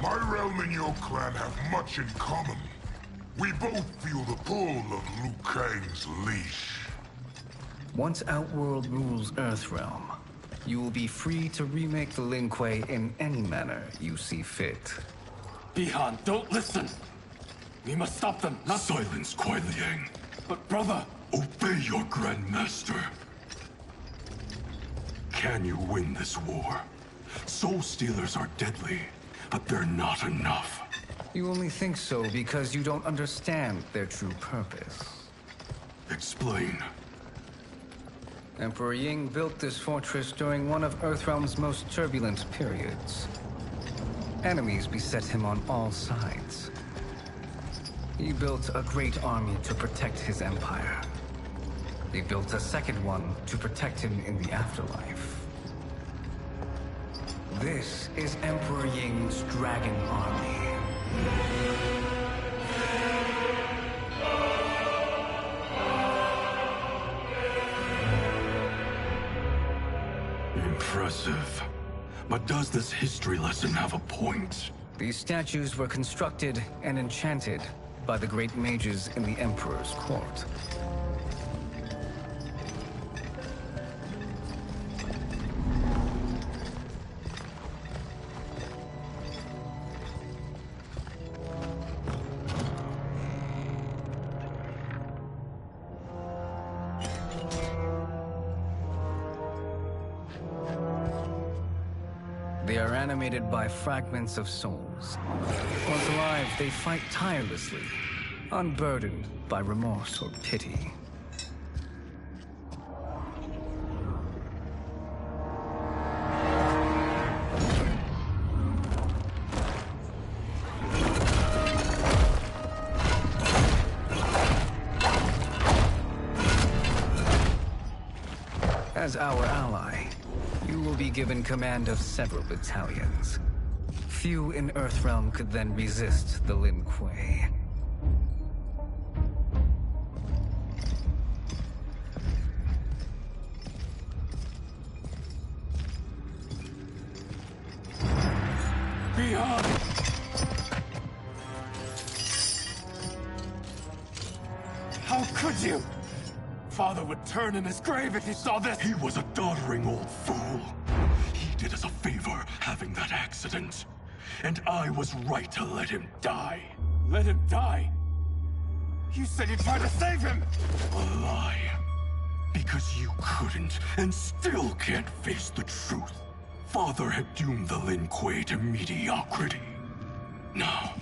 My realm and your clan have much in common. We both feel the pull of Liu Kang's leash. Once Outworld rules Earthrealm, you will be free to remake the Lin Kuei in any manner you see fit. Bihan, don't listen! We must stop them, not— Silence, Kuai Liang. But brother— Obey your Grandmaster. Can you win this war? Soul Stealers are deadly, but they're not enough. You only think so because you don't understand their true purpose. Explain. Emperor Ying built this fortress during one of Earthrealm's most turbulent periods. Enemies beset him on all sides. He built a great army to protect his empire. He built a second one to protect him in the afterlife. This is Emperor Ying's Dragon Army. Impressive. But does this history lesson have a point? These statues were constructed and enchanted by the great mages in the Emperor's court. They are animated by fragments of souls. Once alive, they fight tirelessly, unburdened by remorse or pity. As our ally, you will be given command of several battalions. Few in Earthrealm could then resist the Lin Kuei. Bihan! How could you? Father would turn in his grave if he saw this! He was a doddering old fool. He did us a favor having that accident. And I was right to let him die. Let him die? You said you tried to save him! A lie. Because you couldn't and still can't face the truth. Father had doomed the Lin Kuei to mediocrity. Now,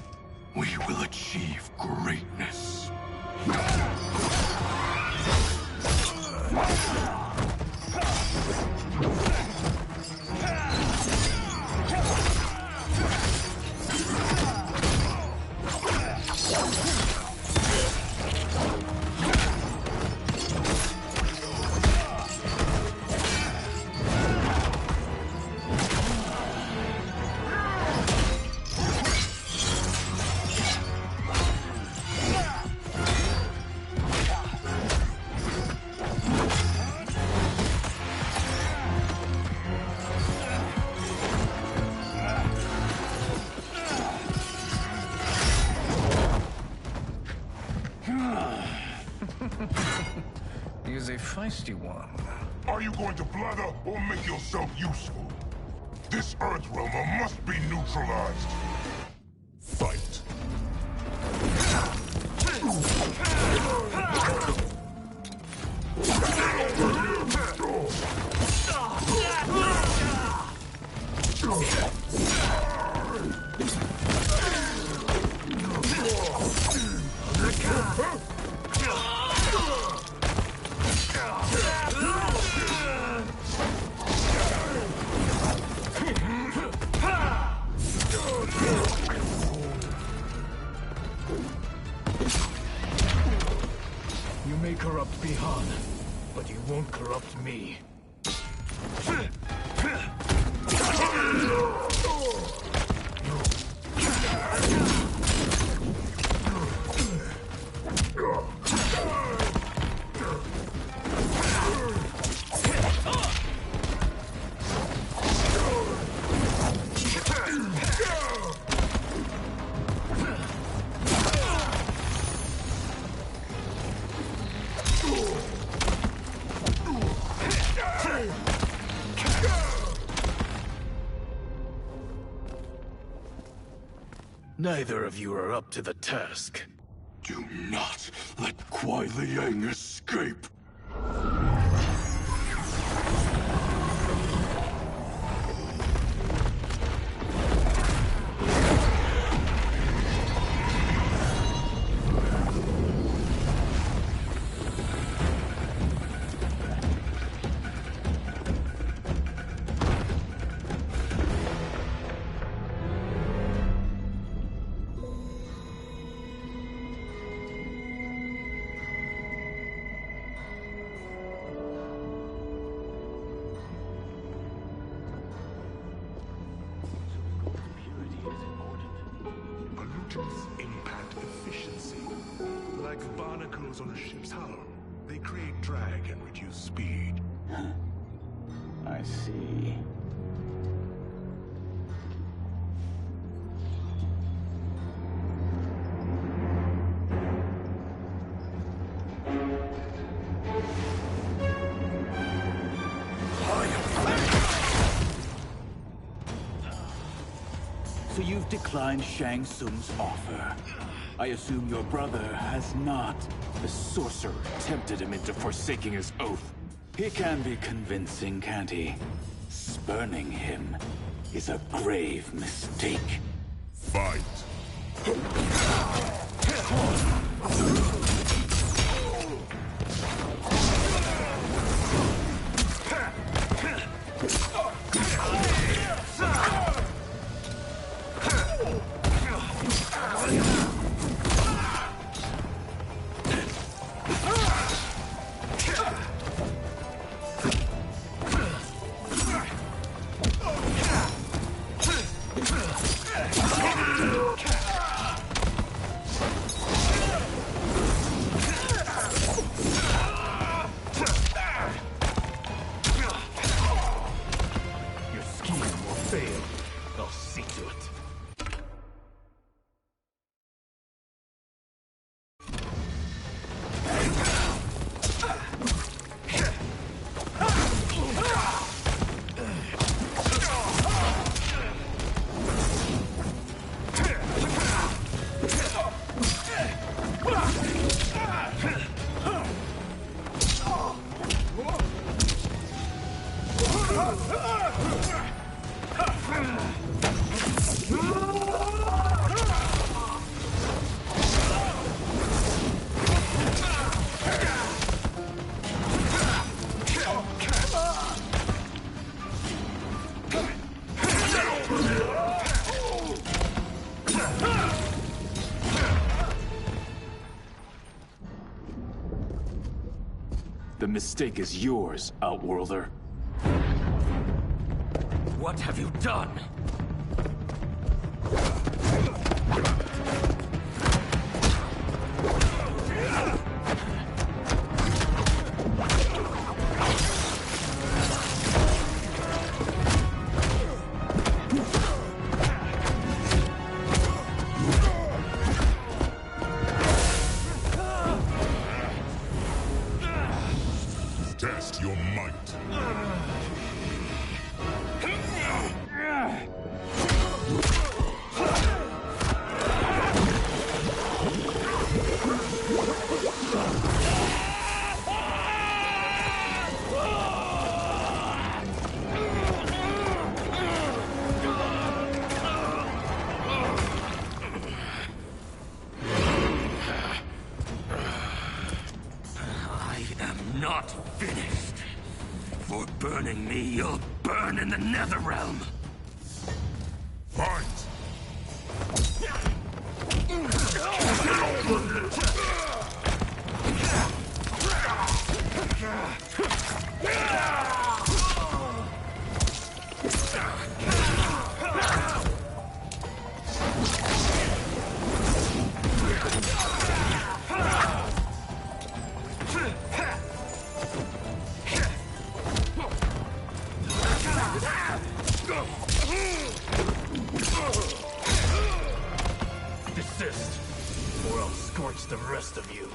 we will achieve greatness. He is a feisty one. Are you going to blather or make yourself useful? This Earthrealmer must be neutralized. Fight. You may corrupt Bihan, but you won't corrupt me. Neither of you are up to the task. Do not let Kuai Liang escape! Pollutants impact efficiency. Like barnacles on a ship's hull, they create drag and reduce speed. I see. So you've declined Shang Tsung's offer. I assume your brother has not. The sorcerer tempted him into forsaking his oath. He can be convincing, can't he? Spurning him is a grave mistake. Fight. Your scheme will fail. I'll see to it. The mistake is yours, Outworlder. What have you done? Test your might. I am not finished. For burning me, you'll burn in the Netherrealm. Fight. Desist, or I'll scorch the rest of you.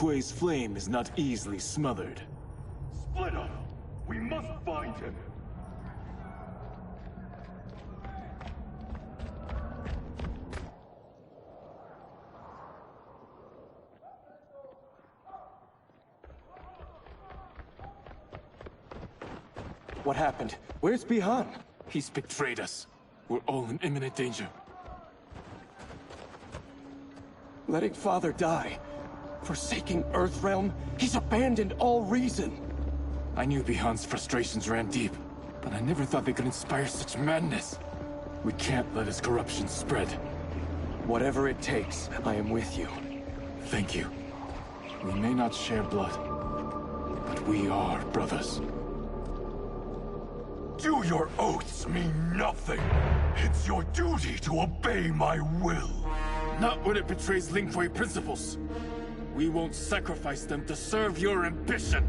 Kuei's flame is not easily smothered. Split up! We must find him! What happened? Where's Bihan? He's betrayed us. We're all in imminent danger. Letting Father die. Forsaking Earthrealm. He's abandoned all reason. I knew Bihan's frustrations ran deep, but I never thought they could inspire such madness. We can't let his corruption spread. Whatever it takes, I am with you. Thank you. We may not share blood, but we are brothers. Do your oaths mean nothing? It's your duty to obey my will. Not when it betrays Lin Kuei principles. We won't sacrifice them to serve your ambition.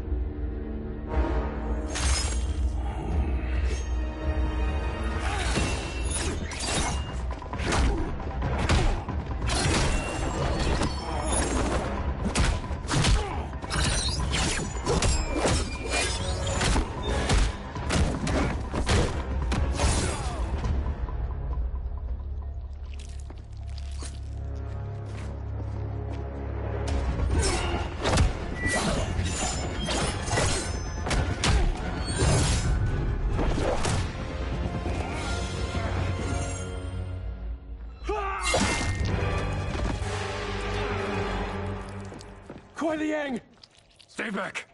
Stay back!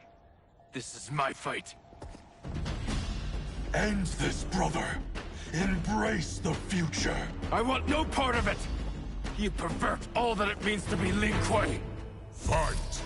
This is my fight. End this, brother. Embrace the future. I want no part of it! You pervert all that it means to be Lin Kuei! Fight!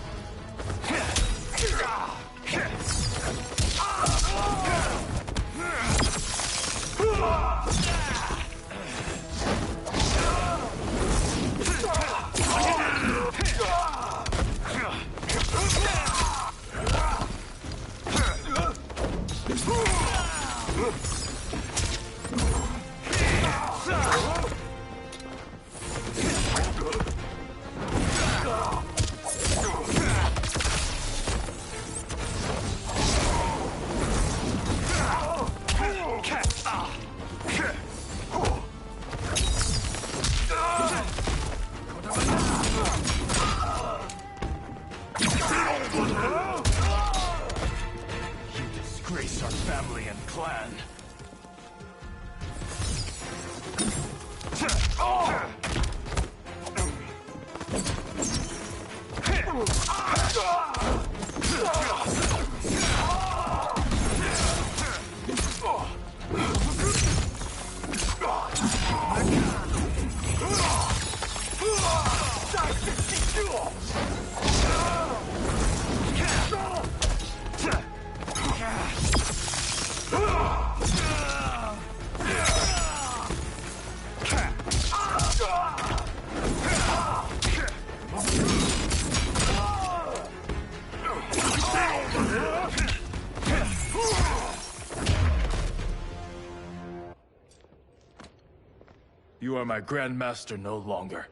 You are my Grandmaster no longer.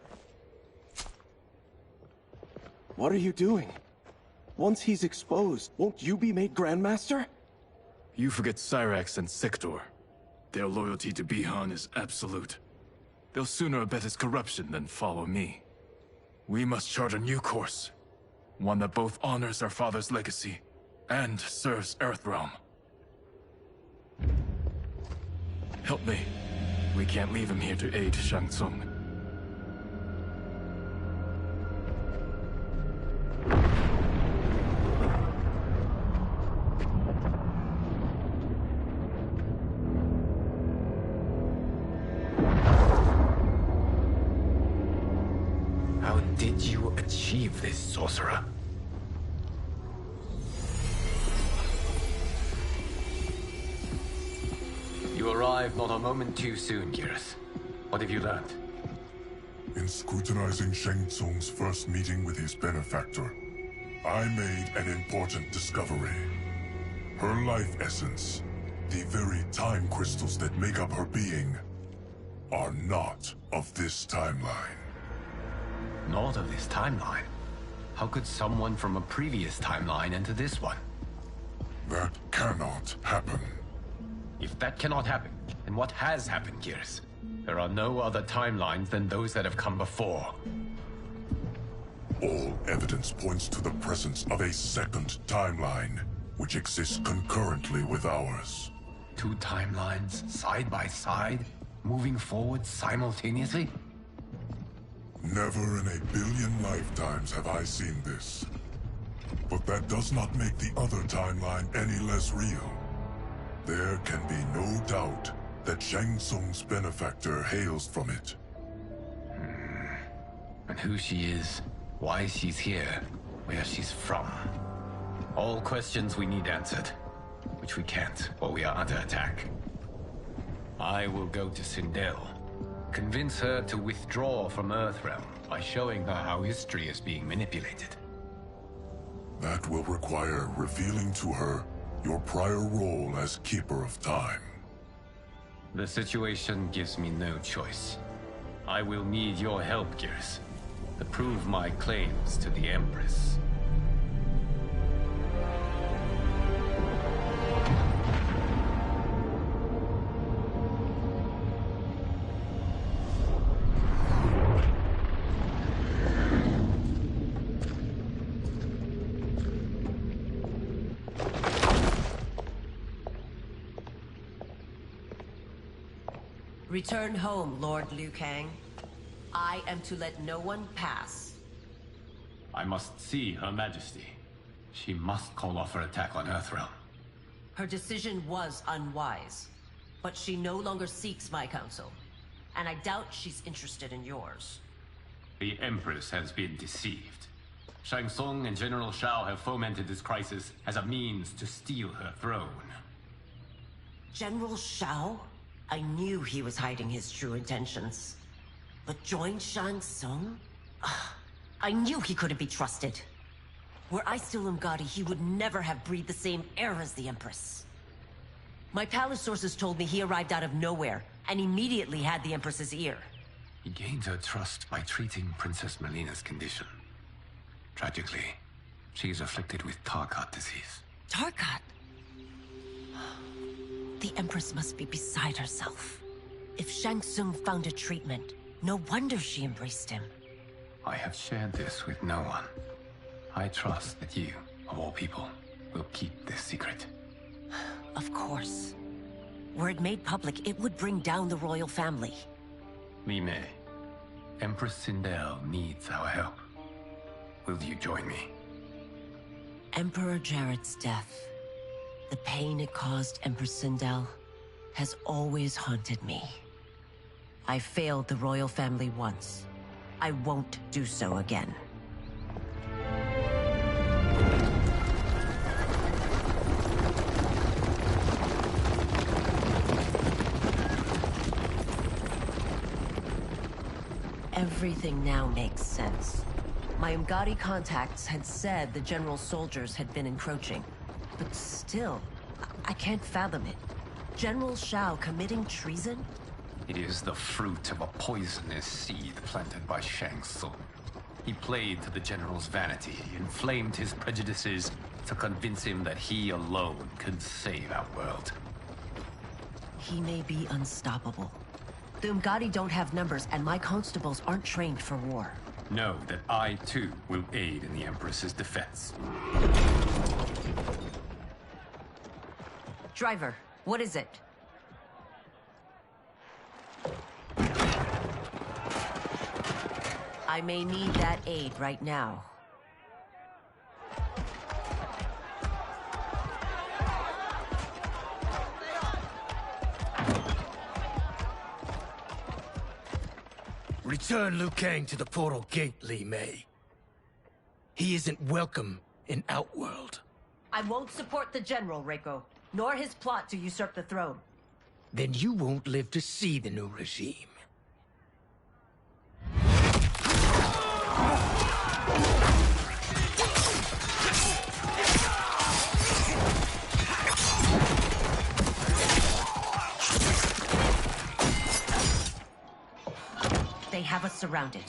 What are you doing? Once he's exposed, won't you be made Grandmaster? You forget Cyrax and Sector. Their loyalty to Bihan is absolute. They'll sooner abet his corruption than follow me. We must chart a new course. One that both honors our father's legacy and serves Earthrealm. Help me. We can't leave him here to aid Shang Tsung. How did you achieve this, sorcerer? You arrived not a moment too soon, Gareth. What have you learned? In scrutinizing Shang Tsung's first meeting with his benefactor, I made an important discovery. Her life essence, the very time crystals that make up her being, are not of this timeline. Not of this timeline. How could someone from a previous timeline enter this one? That cannot happen. If that cannot happen, then what has happened, Gears? There are no other timelines than those that have come before. All evidence points to the presence of a second timeline, which exists concurrently with ours. Two timelines, side by side, moving forward simultaneously? Never in a billion lifetimes have I seen this. But that does not make the other timeline any less real. There can be no doubt that Shang Tsung's benefactor hails from it. And who she is, why she's here, where she's from. All questions we need answered, which we can't while we are under attack. I will go to Sindel, convince her to withdraw from Earthrealm by showing her how history is being manipulated. That will require revealing to her your prior role as Keeper of Time. The situation gives me no choice. I will need your help, Gears, to prove my claims to the Empress. Return home, Lord Liu Kang. I am to let no one pass. I must see Her Majesty. She must call off her attack on Earthrealm. Her decision was unwise, but she no longer seeks my counsel, and I doubt she's interested in yours. The Empress has been deceived. Shang Tsung and General Shao have fomented this crisis as a means to steal her throne. General Shao? I knew he was hiding his true intentions. But join Shang Tsung? I knew he couldn't be trusted. Were I still Umgadi, he would never have breathed the same air as the Empress. My palace sources told me he arrived out of nowhere, and immediately had the Empress's ear. He gained her trust by treating Princess Melina's condition. Tragically, she is afflicted with Tarkat disease. Tarkat? The Empress must be beside herself. If Shang Tsung found a treatment, no wonder she embraced him. I have shared this with no one. I trust that you, of all people, will keep this secret. Of course. Were it made public, it would bring down the royal family. Li Mei, Empress Sindel needs our help. Will you join me? Emperor Jarrett's death, the pain it caused Empress Sindel, has always haunted me. I failed the royal family once. I won't do so again. Everything now makes sense. My Umgadi contacts had said the general soldiers had been encroaching. But still, I can't fathom it. General Shao committing treason? It is the fruit of a poisonous seed planted by Shang Tsung. He played to the general's vanity, inflamed his prejudices to convince him that he alone could save our world. He may be unstoppable. The Umgadi don't have numbers, and my constables aren't trained for war. Know that I, too, will aid in the Empress's defense. Driver, what is it? I may need that aid right now. Return Liu Kang to the portal gate, Li Mei. He isn't welcome in Outworld. I won't support the General, Reiko, nor his plot to usurp the throne. Then you won't live to see the new regime. They have us surrounded.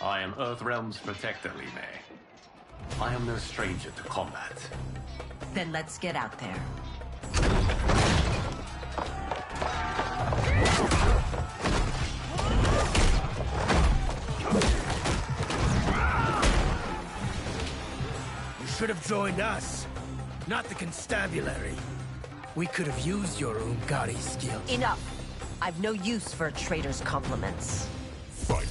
I am Earthrealm's protector, Li Mei. I am no stranger to combat. Then let's get out there. You should have joined us, not the constabulary. We could have used your Umgari skills. Enough! I've no use for a traitor's compliments. Fight.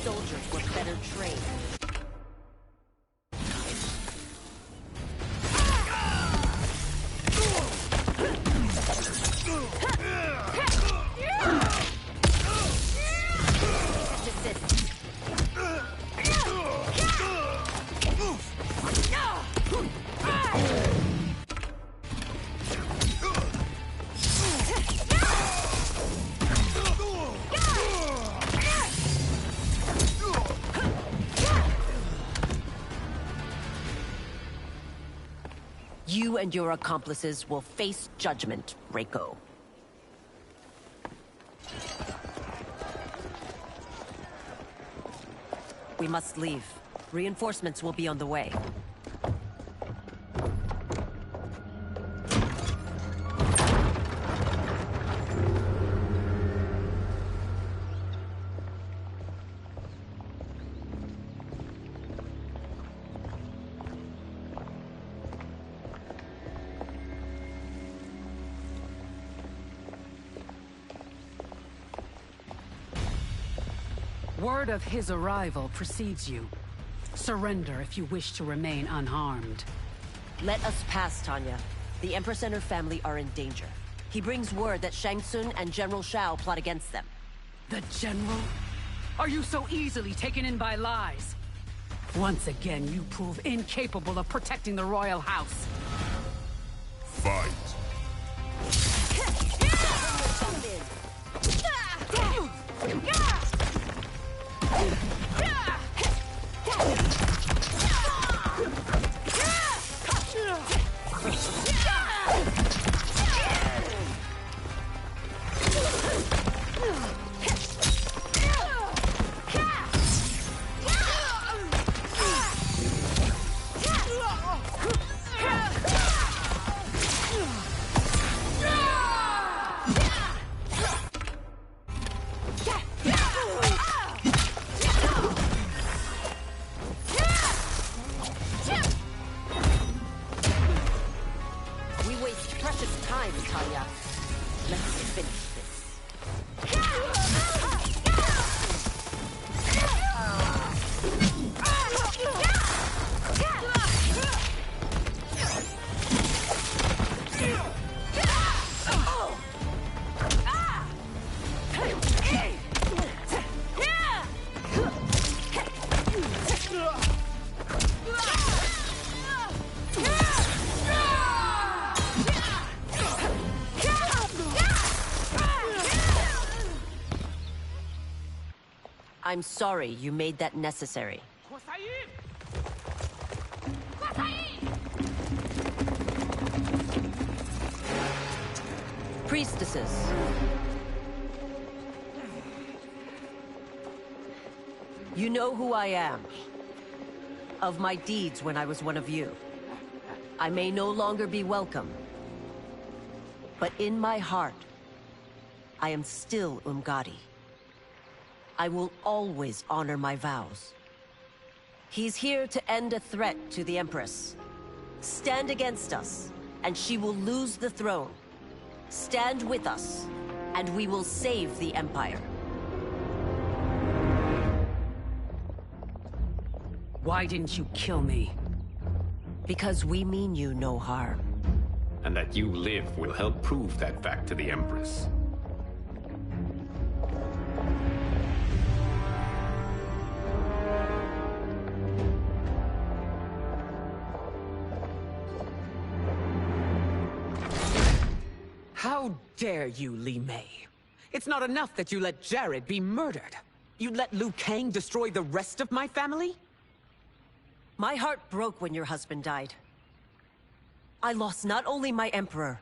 Soldiers were better trained. You and your accomplices will face judgment, Reiko. We must leave. Reinforcements will be on the way. Word of his arrival precedes you. Surrender if you wish to remain unharmed. Let us pass, Tanya. The Empress and her family are in danger. He brings word that Shang Tsung and General Shao plot against them. The General? Are you so easily taken in by lies? Once again, you prove incapable of protecting the royal house. Fight. I'm sorry you made that necessary. Priestesses. You know who I am. Of my deeds when I was one of you. I may no longer be welcome. But in my heart, I am still Umgadi. I will always honor my vows. He's here to end a threat to the Empress. Stand against us, and she will lose the throne. Stand with us, and we will save the Empire. Why didn't you kill me? Because we mean you no harm. And that you live will help prove that fact to the Empress. dare you, Li Mei? It's not enough that you let Jared be murdered. You'd let Liu Kang destroy the rest of my family? My heart broke when your husband died. I lost not only my emperor,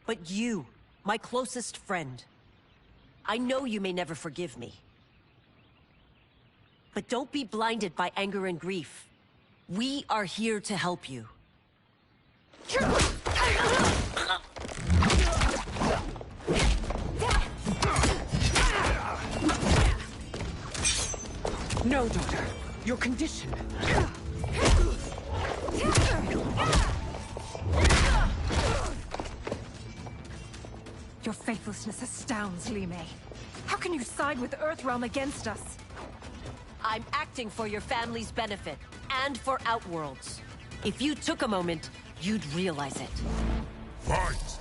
but you, my closest friend. I know you may never forgive me. But don't be blinded by anger and grief. We are here to help you. No, daughter. Your condition. Your faithlessness astounds, Li Mei. How can you side with Earthrealm against us? I'm acting for your family's benefit, and for Outworld's. If you took a moment, you'd realize it. Fight!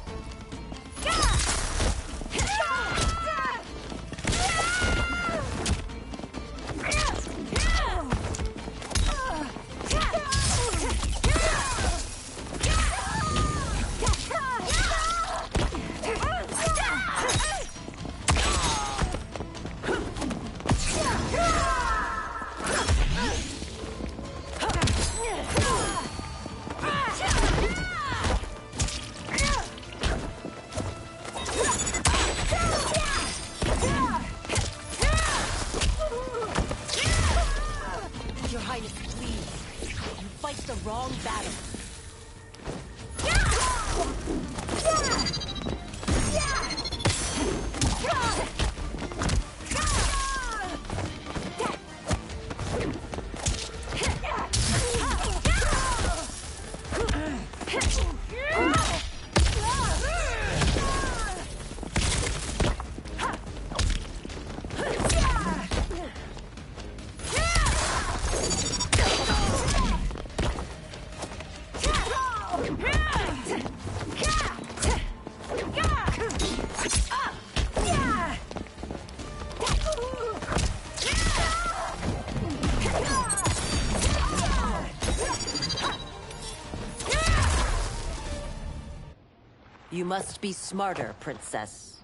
You must be smarter, Princess.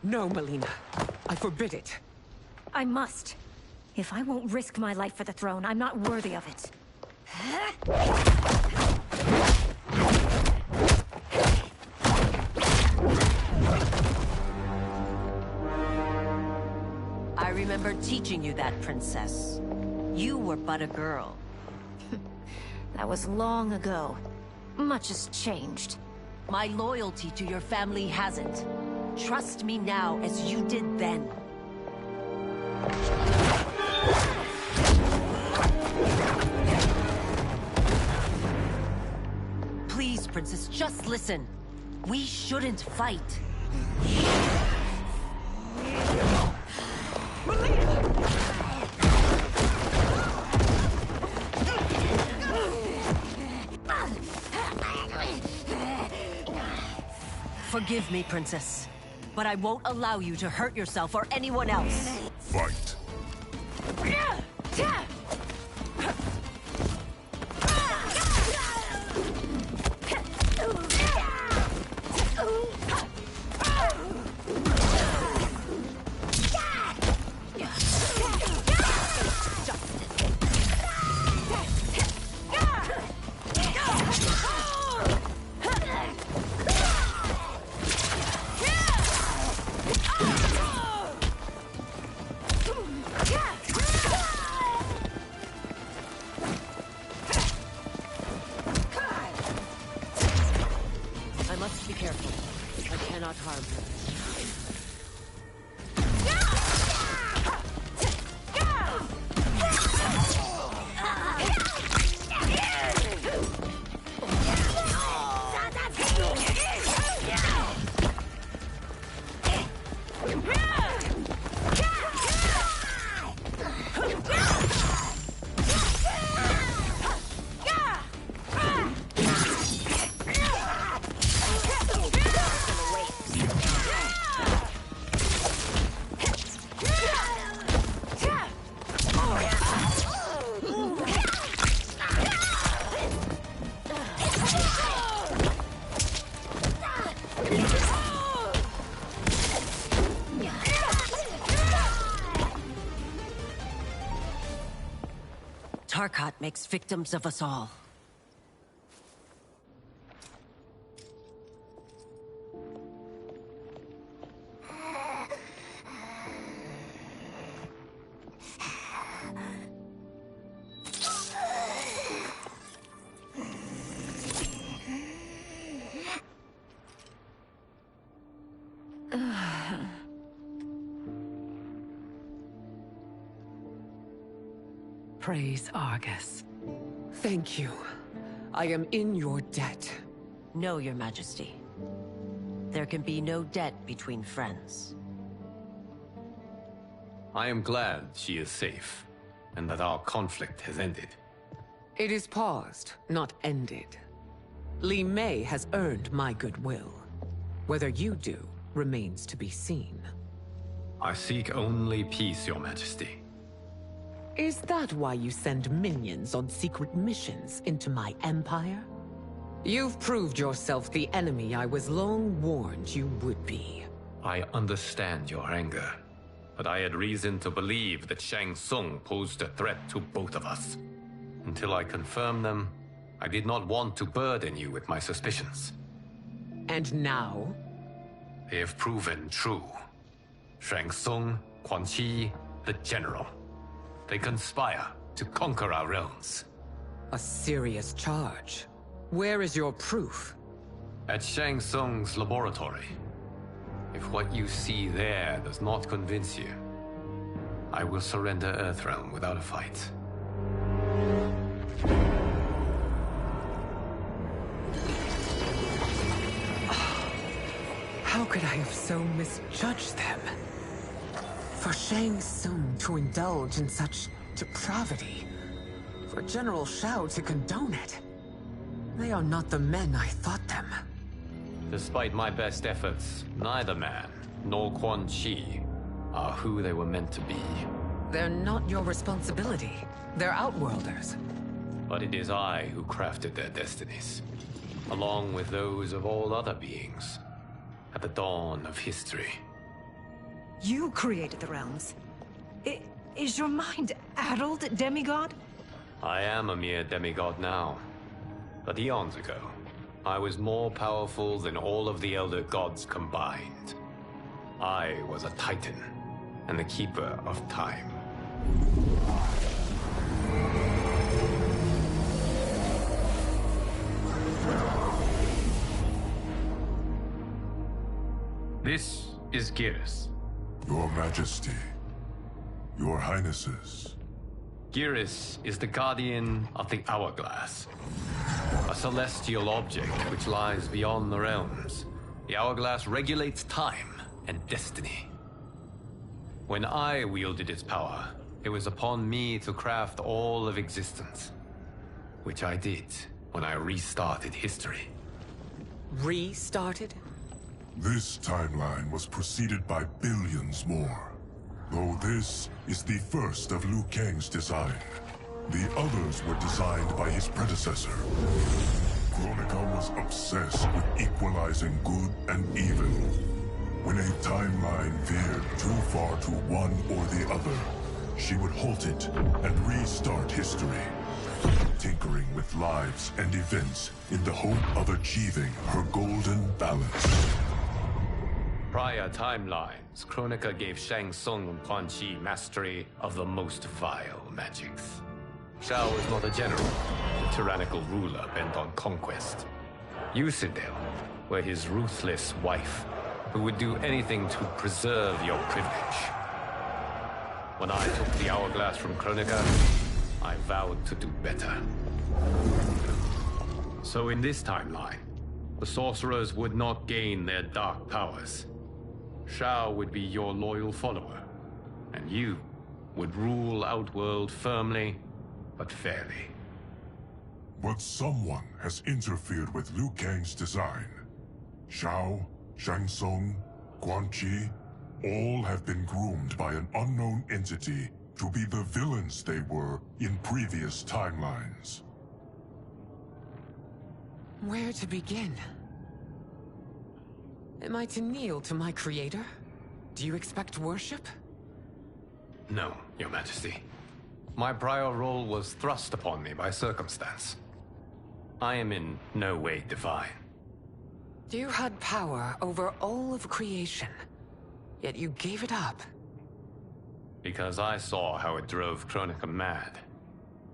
No, Melina. I forbid it. I must. If I won't risk my life for the throne, I'm not worthy of it. I remember teaching you that, Princess. You were but a girl. That was long ago. Much has changed. My loyalty to your family hasn't. Trust me now as you did then. Please, Princess, just listen. We shouldn't fight. Forgive me, Princess, but I won't allow you to hurt yourself or anyone else. Fight. Tarkat makes victims of us all. Praise Argus. Thank you. I am in your debt. No, Your Majesty. There can be no debt between friends. I am glad she is safe, and that our conflict has ended. It is paused, not ended. Li Mei has earned my goodwill. Whether you do remains to be seen. I seek only peace, Your Majesty. Is that why you send minions on secret missions into my empire? You've proved yourself the enemy I was long warned you would be. I understand your anger, but I had reason to believe that Shang Tsung posed a threat to both of us. Until I confirmed them, I did not want to burden you with my suspicions. And now? They have proven true. Shang Tsung, Quan Chi, the General. They conspire to conquer our realms. A serious charge. Where is your proof? At Shang Tsung's laboratory. If what you see there does not convince you, I will surrender Earthrealm without a fight. How could I have so misjudged them? For Shang Tsung to indulge in such depravity, for General Shao to condone it, they are not the men I thought them. Despite my best efforts, neither man nor Quan Chi are who they were meant to be. They're not your responsibility. They're Outworlders. But it is I who crafted their destinies, along with those of all other beings, at the dawn of history. You created the realms. Is your mind addled, demigod? I am a mere demigod now. But eons ago, I was more powerful than all of the Elder Gods combined. I was a Titan, and the Keeper of Time. This is Geras. Your Majesty. Your Highnesses. Geras is the guardian of the Hourglass. A celestial object which lies beyond the realms. The Hourglass regulates time and destiny. When I wielded its power, it was upon me to craft all of existence. Which I did when I restarted history. Restarted? This timeline was preceded by billions more. Though this is the first of Liu Kang's design. The others were designed by his predecessor. Kronika was obsessed with equalizing good and evil. When a timeline veered too far to one or the other, she would halt it and restart history, tinkering with lives and events in the hope of achieving her golden balance. Prior timelines, Kronika gave Shang Tsung and Quan Chi mastery of the most vile magics. Shao is not a general, a tyrannical ruler bent on conquest. You, Sindel, were his ruthless wife, who would do anything to preserve your privilege. When I took the Hourglass from Kronika, I vowed to do better. So in this timeline, the sorcerers would not gain their dark powers. Shao would be your loyal follower, and you would rule Outworld firmly, but fairly. But someone has interfered with Liu Kang's design. Shao, Shang Tsung, Quan Chi, all have been groomed by an unknown entity to be the villains they were in previous timelines. Where to begin? Am I to kneel to my creator? Do you expect worship? No, Your Majesty. My prior role was thrust upon me by circumstance. I am in no way divine. You had power over all of creation, yet you gave it up. Because I saw how it drove Kronika mad.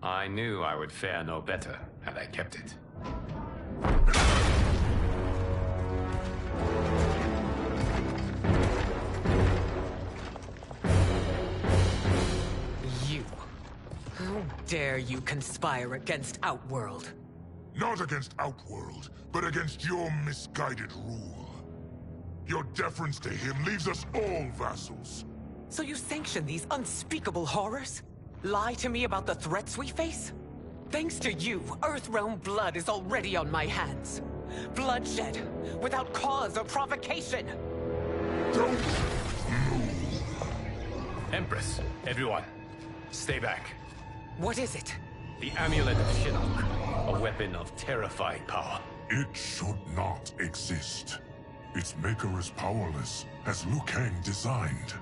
I knew I would fare no better had I kept it. You. How dare you conspire against Outworld? Not against Outworld, but against your misguided rule. Your deference to him leaves us all vassals. So you sanction these unspeakable horrors? Lie to me about the threats we face? Thanks to you, Earthrealm blood is already on my hands. Bloodshed, without cause or provocation. Don't move. Empress, everyone, stay back. What is it? The Amulet of Shinnok, a weapon of terrifying power. It should not exist. Its maker is powerless, as Liu Kang designed.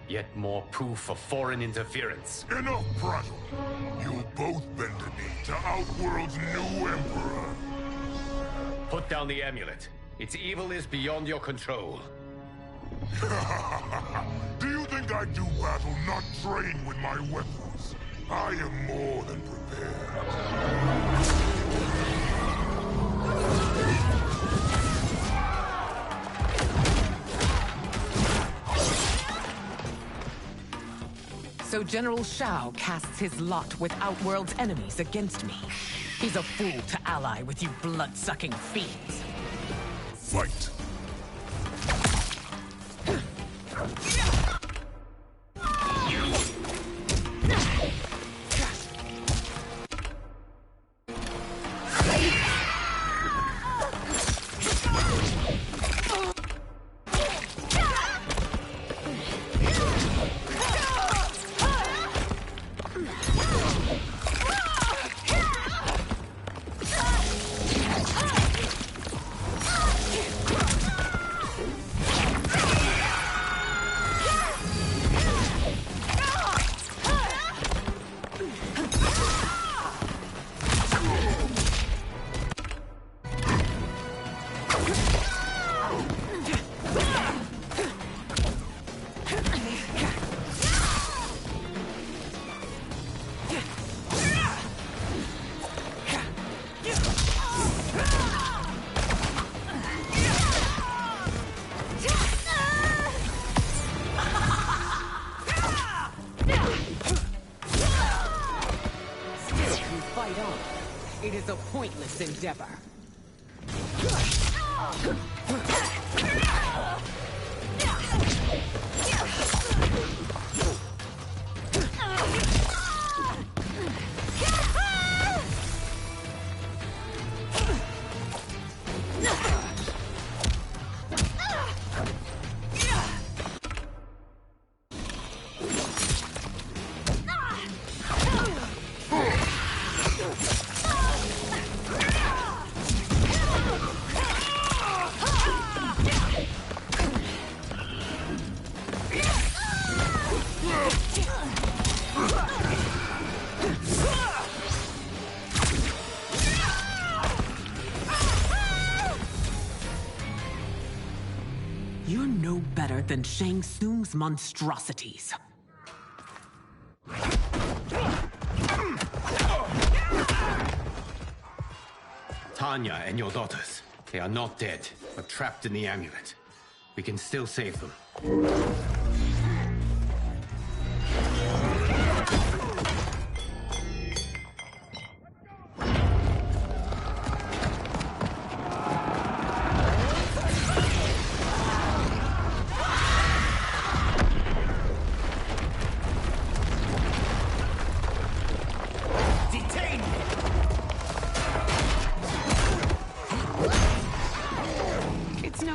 Yet more proof of foreign interference. Enough prattle! You'll both bend a knee to Outworld's new emperor. Put down the amulet. Its evil is beyond your control. Do you think I do battle not trained with my weapons? I am more than prepared. So General Shao casts his lot with Outworld's enemies against me. He's a fool to ally with you blood-sucking fiends. Fight! It is a pointless endeavor. You're no better than Shang Tsung's monstrosities. Tanya and your daughters, they are not dead, but trapped in the amulet. We can still save them.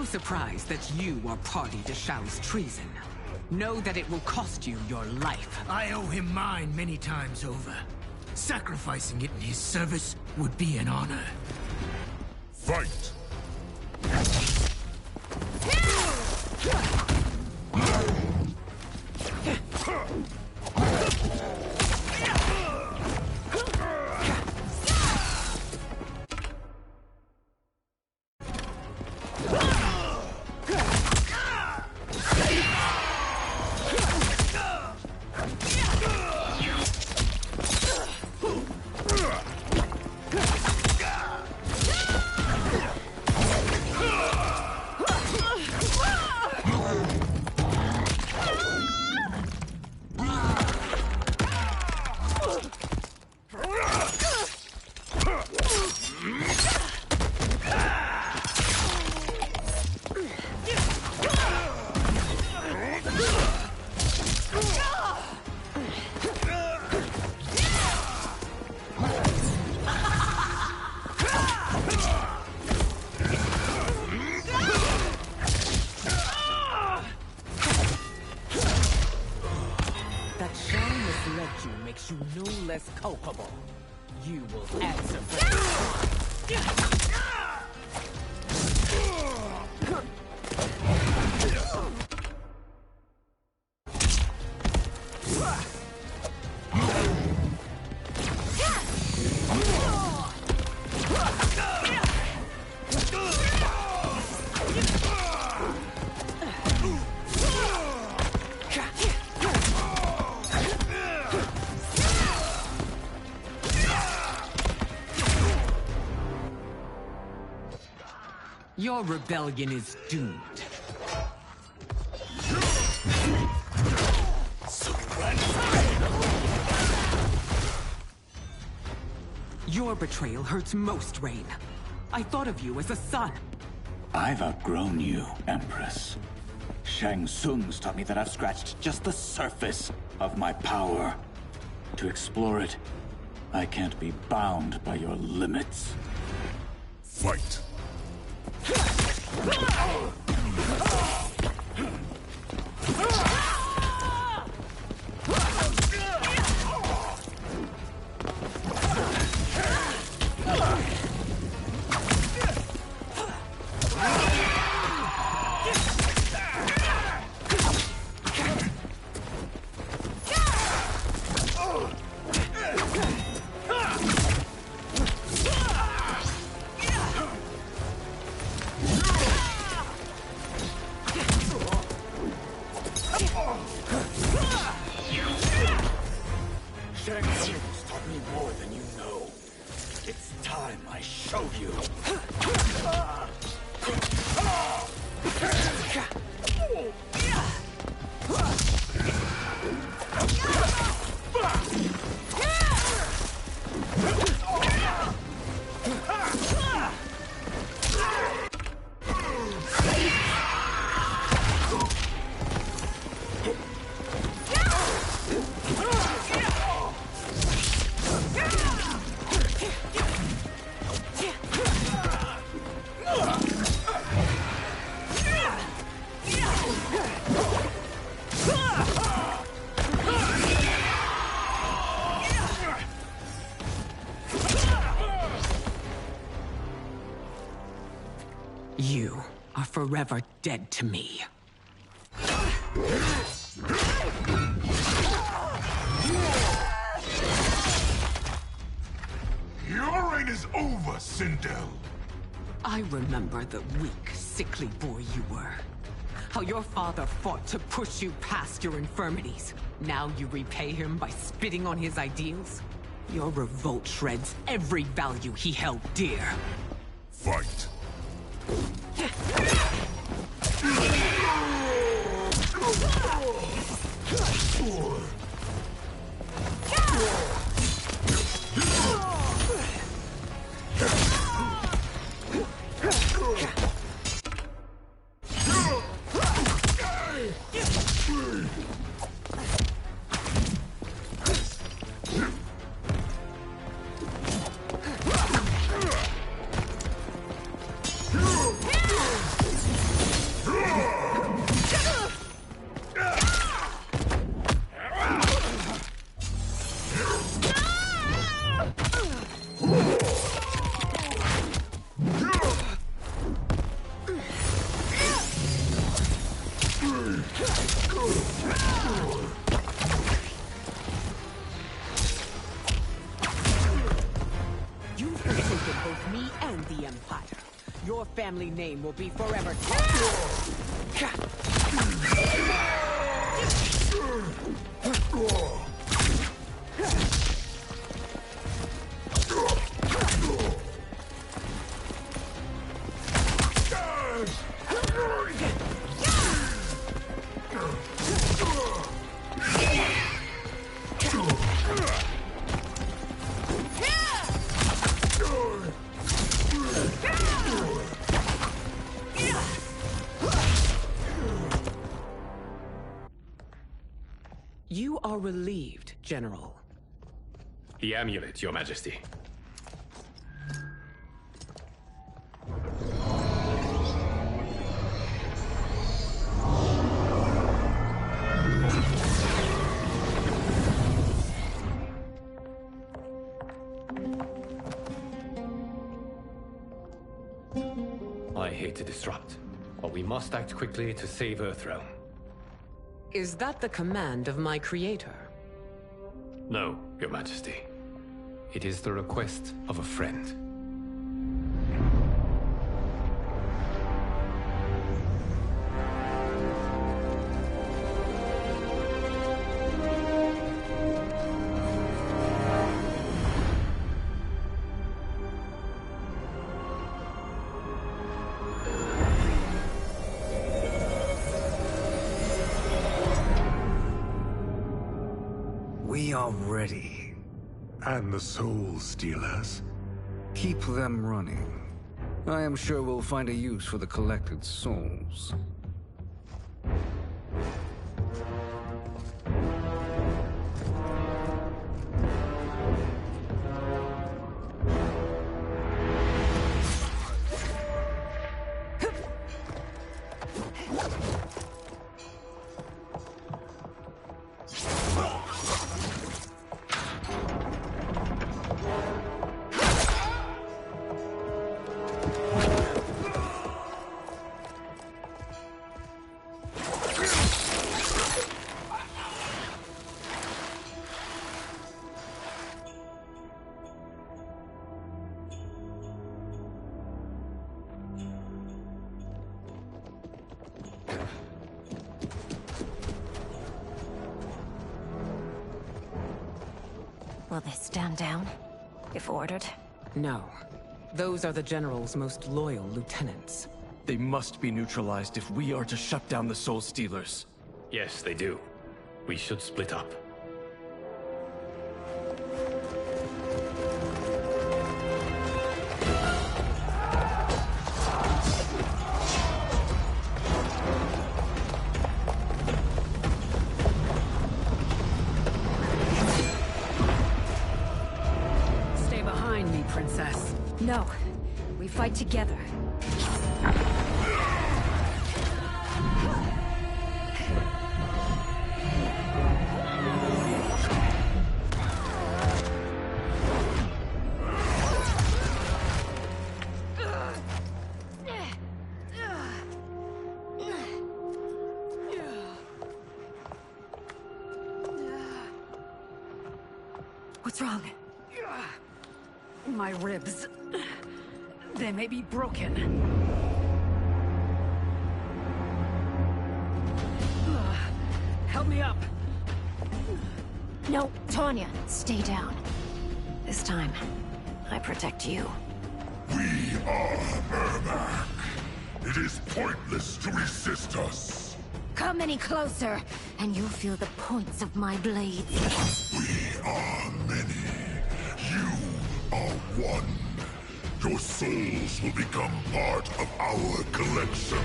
Surprise that you are party to Shao's treason. Know that it will cost you your life. I owe him mine many times over. Sacrificing it in his service would be an honor. Fight! statue makes you no less culpable. You will answer for your crime. Your rebellion is doomed. Your betrayal hurts most, Rain. I thought of you as a son. I've outgrown you, Empress. Shang Tsung's taught me that I've scratched just the surface of my power. To explore it, I can't be bound by your limits. Fight! Shang Tsung's taught me more than you know. It's time I show you. You are forever dead to me. Your reign is over, Sindel. I remember the weak, sickly boy you were. How your father fought to push you past your infirmities. Now you repay him by spitting on his ideals? Your revolt shreds every value he held dear. Fight. You've forsaken both me and the Empire. Your family name will be forever. You are relieved, General. The amulet, Your Majesty. I hate to disrupt, but we must act quickly to save Earthrealm. Is that the command of my creator? No, Your Majesty. It is the request of a friend. We are ready. And the Soul Stealers? Keep them running. I am sure we'll find a use for the collected souls. Will they stand down, if ordered? No. Those are the General's most loyal lieutenants. They must be neutralized if we are to shut down the Soul Stealers. Yes, they do. We should split up. Stay behind me, Princess. No. We fight together. What's wrong? My ribs. They may be broken. Help me up. No, Tanya, stay down. This time, I protect you. We are Ermac. It is pointless to resist us. Come any closer, and you'll feel the points of my blades. We are many. You are one. Your souls will become part of our collection.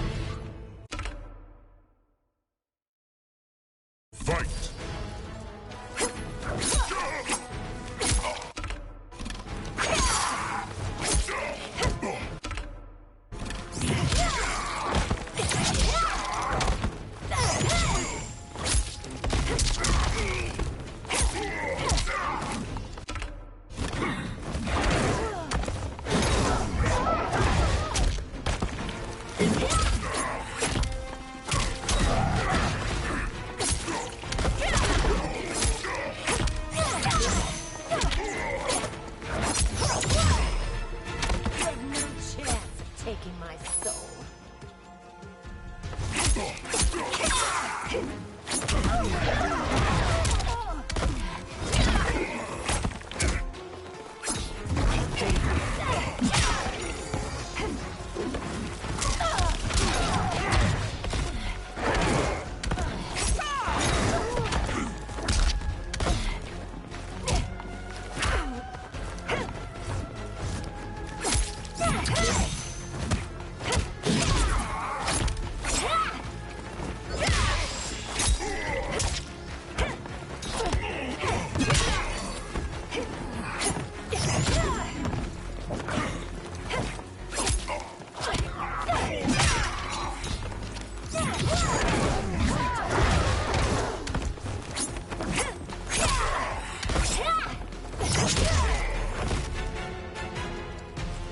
Fight! Taking my soul.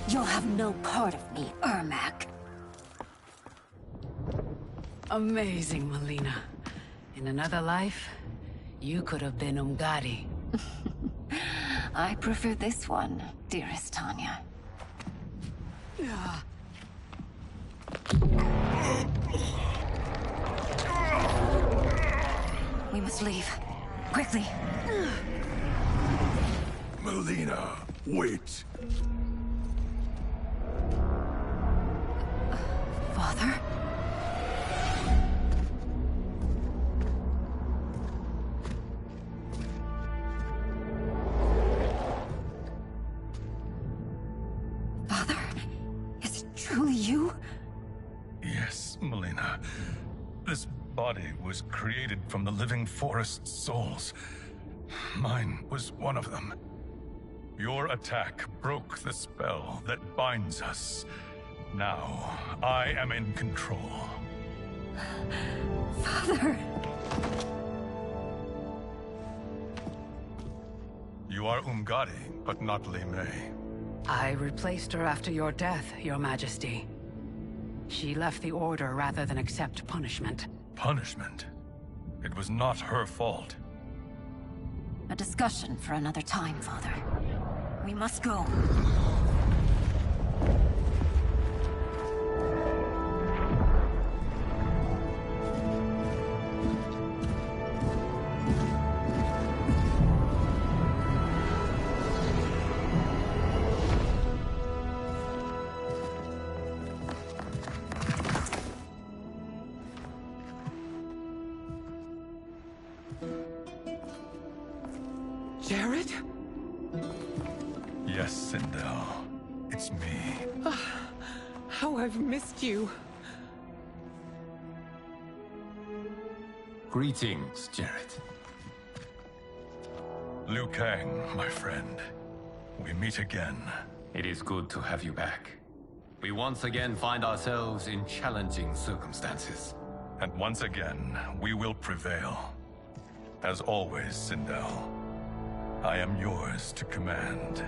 You'll have no part of me, Ermac. Amazing, Melina. In another life, you could have been Umgadi. I prefer this one, dearest Tanya. We must leave. Quickly. Melina, wait. Father? Father? Is it truly you? Yes, Melina. This body was created from the living forest's souls. Mine was one of them. Your attack broke the spell that binds us. Now, I am in control. Father! You are Umgadi, but not Li Mei. I replaced her after your death, Your Majesty. She left the Order rather than accept punishment. Punishment? It was not her fault. A discussion for another time, Father. We must go. Jared? Yes, Sindel. It's me. How I've missed you. Greetings, Jared. Liu Kang, my friend. We meet again. It is good to have you back. We once again find ourselves in challenging circumstances. And once again, we will prevail. As always, Sindel, I am yours to command.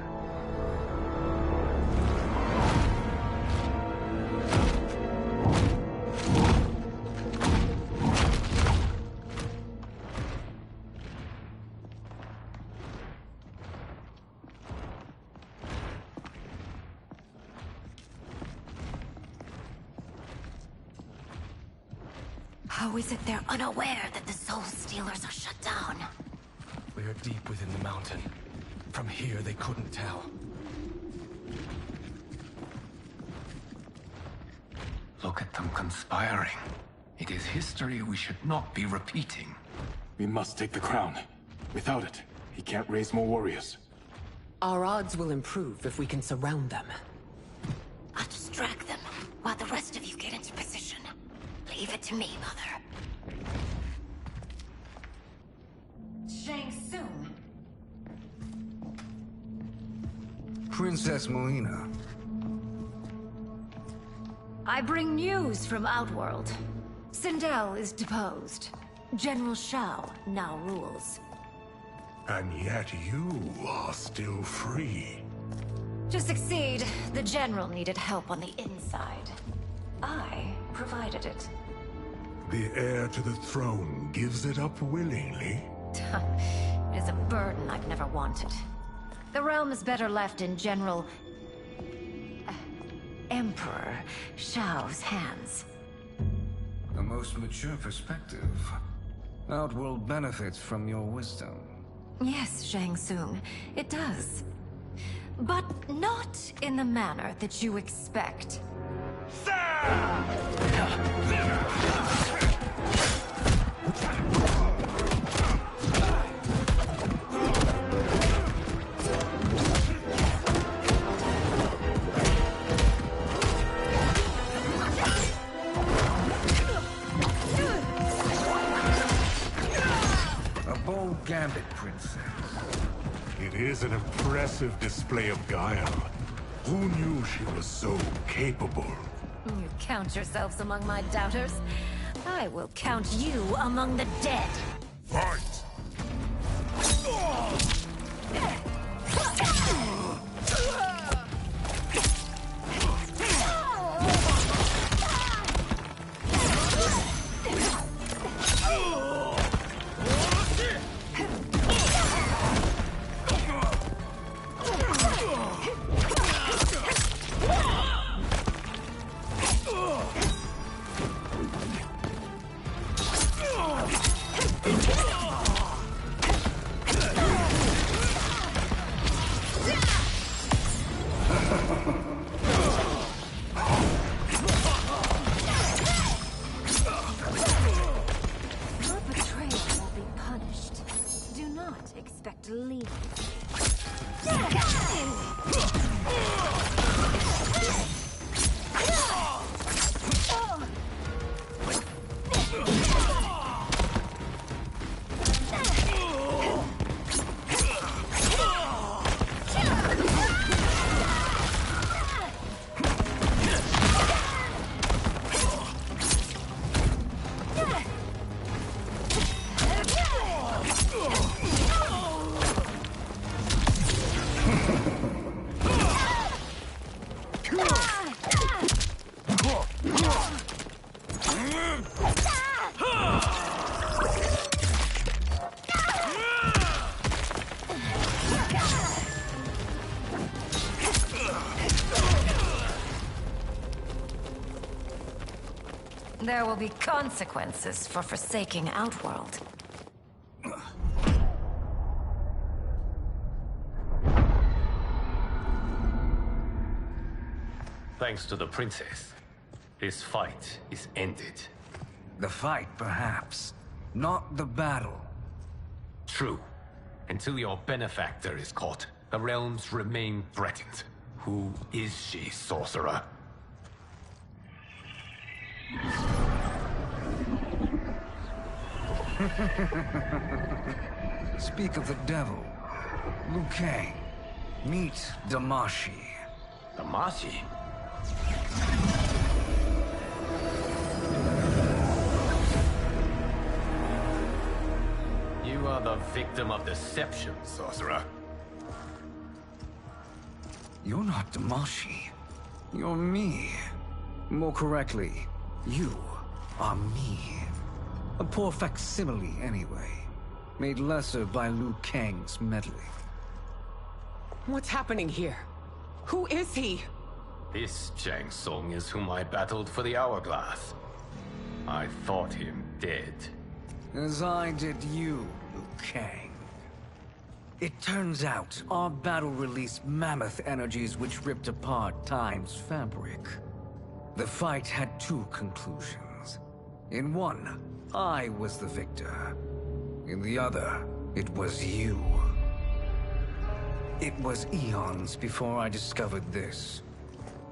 How is it they're unaware that the Soul Stealers are shut down? We are deep within the mountain. From here, they couldn't tell. Look at them conspiring. It is history we should not be repeating. We must take the crown. Without it, he can't raise more warriors. Our odds will improve if we can surround them. I'll distract them while the rest of you get into position. Leave it to me, Mother. Shang Tsung. Princess Melina. I bring news from Outworld. Sindel is deposed. General Shao now rules. And yet you are still free. To succeed, the General needed help on the inside. I provided it. The heir to the throne gives it up willingly. It is a burden I've never wanted. The realm is better left in General... Emperor Shao's hands. A most mature perspective. Outworld benefits from your wisdom. Yes, Shang Tsung, it does. But not in the manner that you expect. A bold gambit, Princess. It is an impressive display of guile. Who knew she was so capable? You count yourselves among my doubters. I will count you among the dead. Fight! There will be consequences for forsaking Outworld. Thanks to the princess, this fight is ended. The fight, perhaps. Not the battle. True. Until your benefactor is caught, the realms remain threatened. Who is she, sorcerer? Speak of the devil. Liu Kang. Meet Damashi. Damashi? You are the victim of deception, sorcerer. You're not Damashi. You're me. More correctly, you are me. A poor facsimile, anyway. Made lesser by Liu Kang's meddling. What's happening here? Who is he? This Shang Tsung is whom I battled for the Hourglass. I thought him dead. As I did you, Liu Kang. It turns out our battle released mammoth energies which ripped apart time's fabric. The fight had two conclusions. In one, I was the victor. In the other, it was you. It was eons before I discovered this.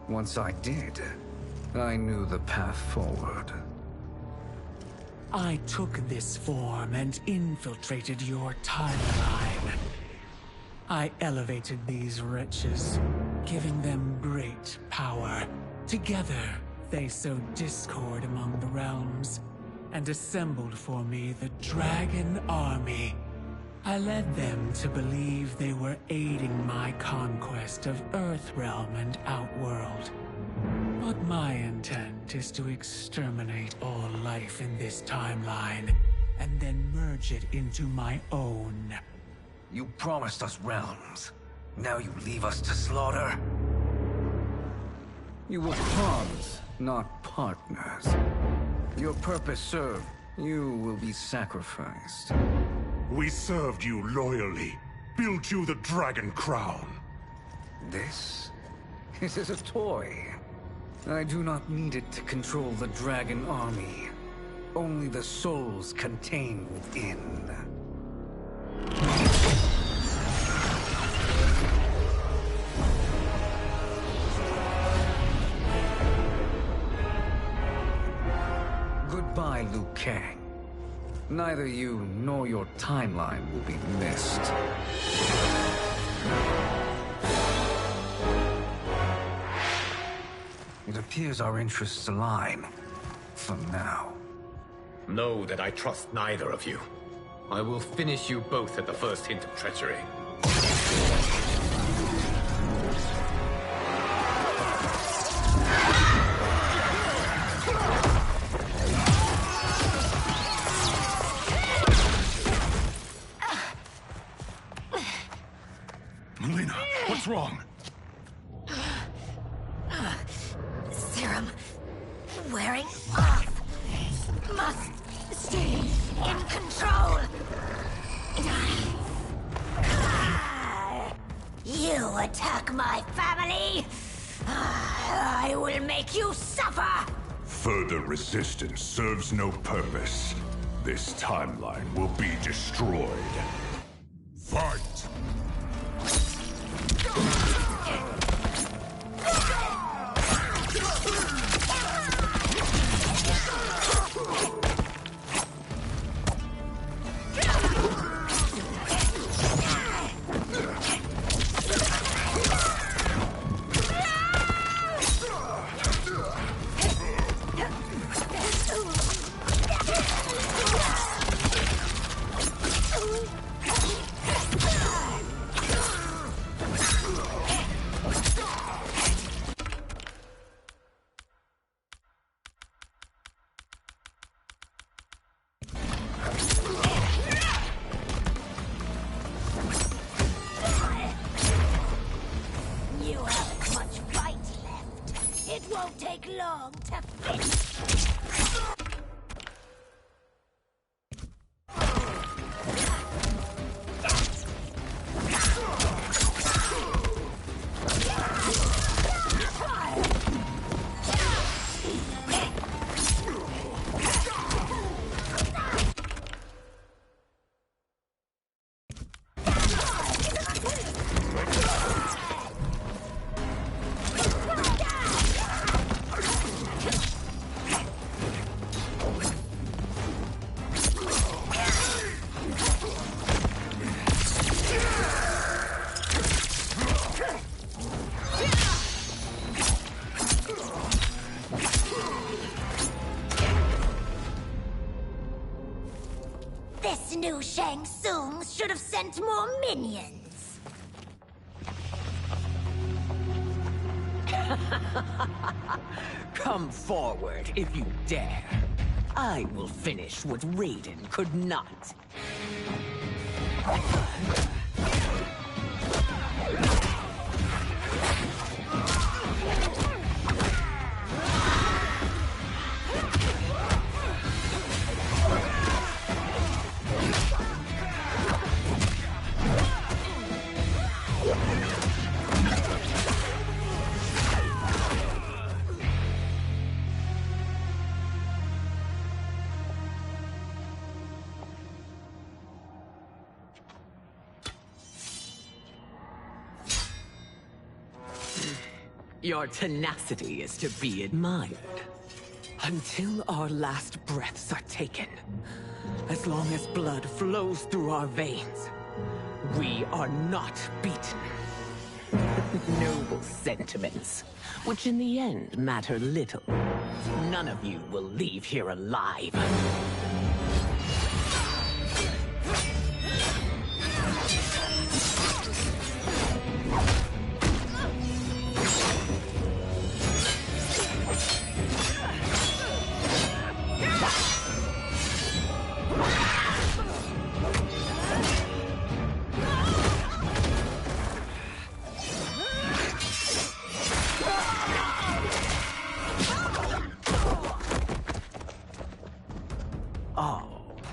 Once I did, I knew the path forward. I took this form and infiltrated your timeline. I elevated these wretches, giving them great power. Together, they sowed discord among the realms, and assembled for me the Dragon Army. I led them to believe they were aiding my conquest of Earthrealm and Outworld. But my intent is to exterminate all life in this timeline, and then merge it into my own. You promised us realms. Now you leave us to slaughter? You were pawns, not partners. Your purpose served. You will be sacrificed. We served you loyally, built you the Dragon Crown. This? It is a toy. I do not need it to control the Dragon Army. Only the souls contained within. Goodbye, Liu Kang. Neither you nor your timeline will be missed. It appears our interests align. For now. Know that I trust neither of you. I will finish you both at the first hint of treachery. Melina, what's wrong? Serum wearing off. Must stay in control. You attack my family, I will make you suffer. Further resistance serves no purpose. This timeline will be destroyed. Fight! You haven't much fight left. It won't take long to finish. This new Shang Tsung should have sent more minions. Come forward if you dare. I will finish what Raiden could not. Your tenacity is to be admired. Until our last breaths are taken, as long as blood flows through our veins, we are not beaten. Noble sentiments, which in the end matter little. None of you will leave here alive.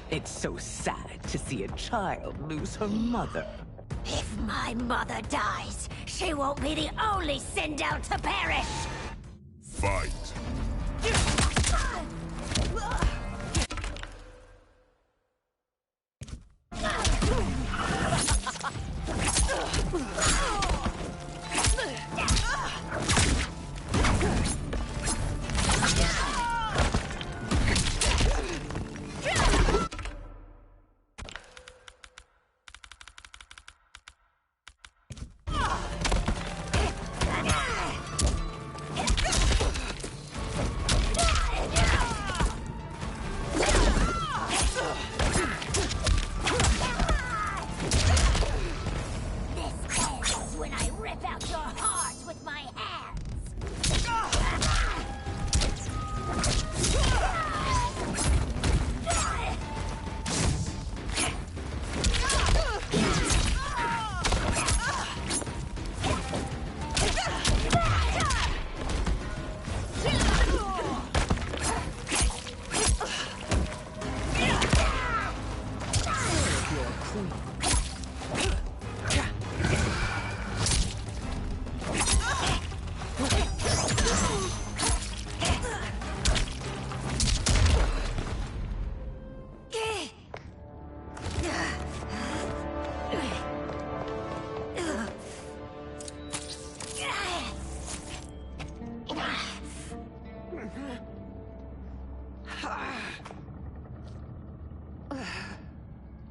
It's so sad to see a child lose her mother. If my mother dies, she won't be the only Sindel to perish! Fight!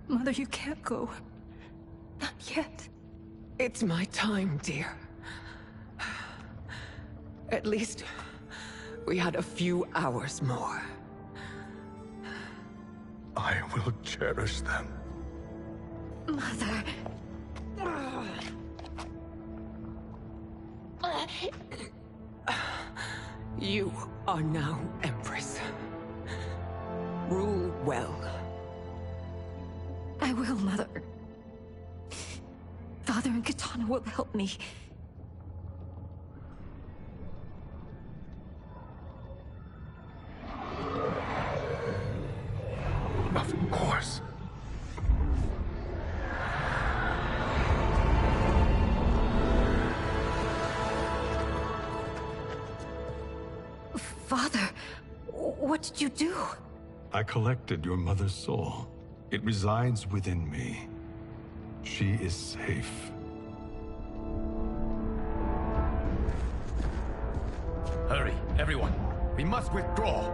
Mother, you can't go. Not yet. It's my time, dear. At least, we had a few hours more. I will cherish them. Mother... You are now Empress. Rule well. I will, Mother. Father and Katana will help me. Father, what did you do? I collected your mother's soul. It resides within me. She is safe. Hurry, everyone. We must withdraw.